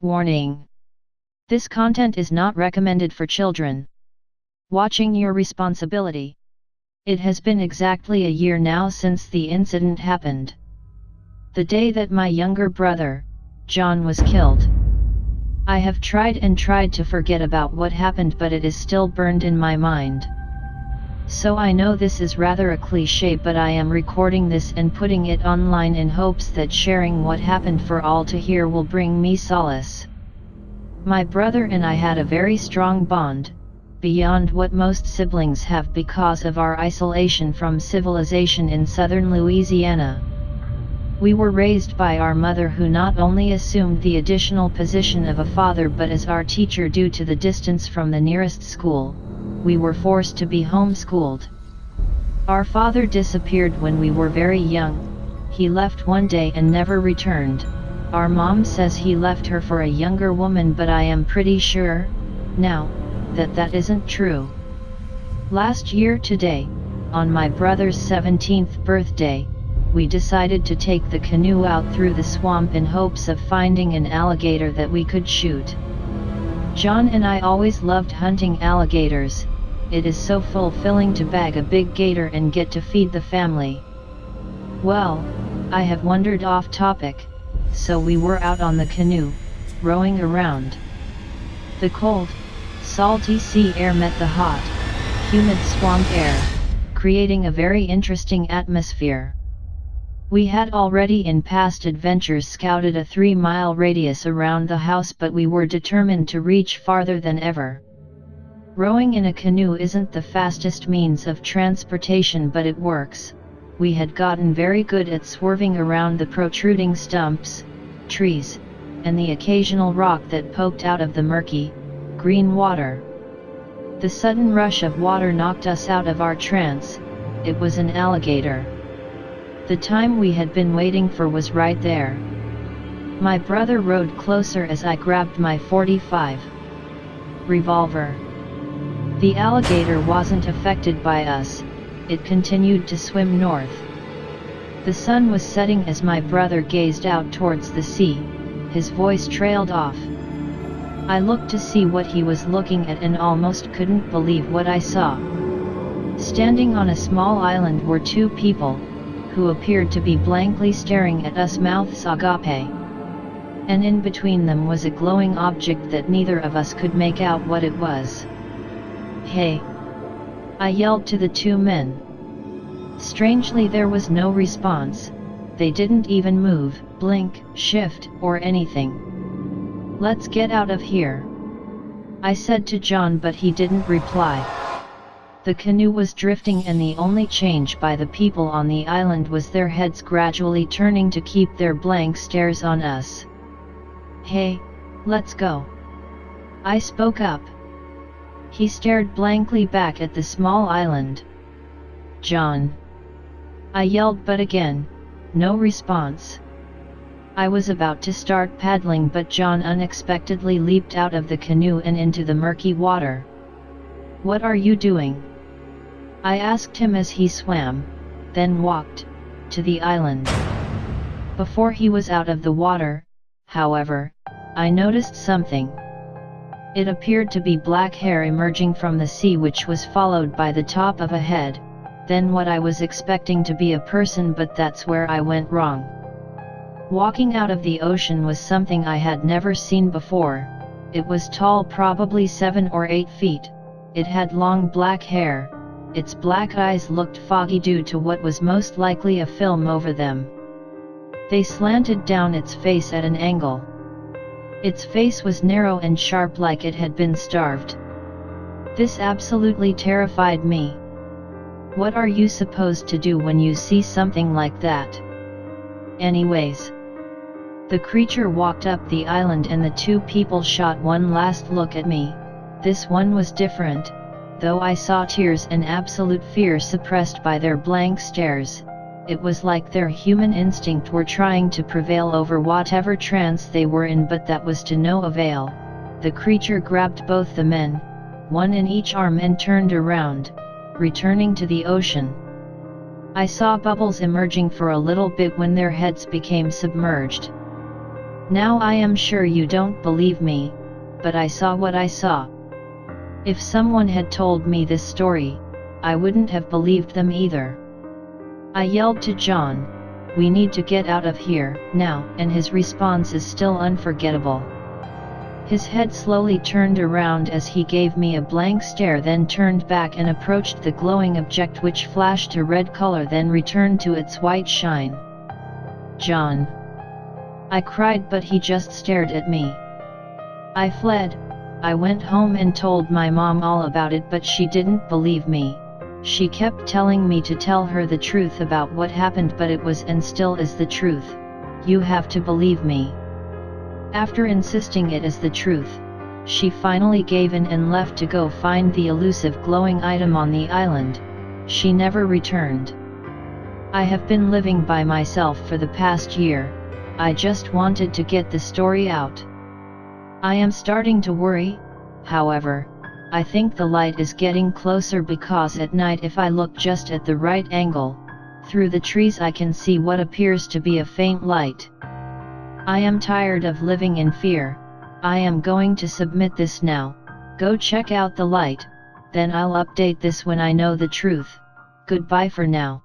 Warning. This content is not recommended for children. Watching your responsibility. It has been exactly a year now since the incident happened. The day that my younger brother, John, was killed. I have tried and tried to forget about what happened, but it is still burned in my mind. So I know this is rather a cliche, but I am recording this and putting it online in hopes that sharing what happened for all to hear will bring me solace. My brother and I had a very strong bond, beyond what most siblings have because of our isolation from civilization in southern Louisiana. We were raised by our mother, who not only assumed the additional position of a father but as our teacher due to the distance from the nearest school. We were forced to be homeschooled. Our father disappeared when we were very young. He left one day and never returned. Our mom says he left her for a younger woman, but I am pretty sure, now, that that isn't true. Last year today, on my brother's 17th birthday, we decided to take the canoe out through the swamp in hopes of finding an alligator that we could shoot. John and I always loved hunting alligators. It is so fulfilling to bag a big gator and get to feed the family. Well, I have wandered off topic, so we were out on the canoe, rowing around. The cold, salty sea air met the hot, humid swamp air, creating a very interesting atmosphere. We had already in past adventures scouted a 3-mile radius around the house, but we were determined to reach farther than ever. Rowing in a canoe isn't the fastest means of transportation, but it works. We had gotten very good at swerving around the protruding stumps, trees, and the occasional rock that poked out of the murky, green water. The sudden rush of water knocked us out of our trance. It was an alligator. The time we had been waiting for was right there. My brother rowed closer as I grabbed my .45 revolver. The alligator wasn't affected by us. It continued to swim north. The sun was setting as my brother gazed out towards the sea. His voice trailed off. I looked to see what he was looking at and almost couldn't believe what I saw. Standing on a small island were two people, who appeared to be blankly staring at us, mouths agape. And in between them was a glowing object that neither of us could make out what it was. "Hey!" I yelled to the two men. Strangely, there was no response. They didn't even move, blink, shift, or anything. "Let's get out of here," I said to John, but he didn't reply. The canoe was drifting, and the only change by the people on the island was their heads gradually turning to keep their blank stares on us. "Hey, let's go," I spoke up. He stared blankly back at the small island. "John," I yelled, but again, no response. I was about to start paddling, but John unexpectedly leaped out of the canoe and into the murky water. "What are you doing?" I asked him as he swam, then walked to the island. Before he was out of the water, however, I noticed something. It appeared to be black hair emerging from the sea, which was followed by the top of a head, then what I was expecting to be a person, but that's where I went wrong. Walking out of the ocean was something I had never seen before. It was tall, probably 7 or 8 feet. It had long black hair. Its black eyes looked foggy due to what was most likely a film over them. They slanted down its face at an angle. Its face was narrow and sharp, like it had been starved. This absolutely terrified me. What are you supposed to do when you see something like that? Anyways, the creature walked up the island and the two people shot one last look at me. This one was different, though I saw tears and absolute fear suppressed by their blank stares. It was like their human instinct were trying to prevail over whatever trance they were in, but that was to no avail. The creature grabbed both the men, one in each arm, and turned around, returning to the ocean. I saw bubbles emerging for a little bit when their heads became submerged. Now I am sure you don't believe me, but I saw what I saw. If someone had told me this story, I wouldn't have believed them either. I yelled to John, "We need to get out of here, now," and his response is still unforgettable. His head slowly turned around as he gave me a blank stare, then turned back and approached the glowing object, which flashed a red color then returned to its white shine. "John!" I cried, but he just stared at me. I fled. I went home and told my mom all about it, but she didn't believe me. She kept telling me to tell her the truth about what happened, but it was and still is the truth. You have to believe me. After insisting it is the truth, she finally gave in and left to go find the elusive glowing item on the island. She never returned. I have been living by myself for the past year. I just wanted to get the story out. I am starting to worry, however. I think the light is getting closer because at night, if I look just at the right angle, through the trees I can see what appears to be a faint light. I am tired of living in fear. I am going to submit this now. Go check out the light, then I'll update this when I know the truth. Goodbye for now.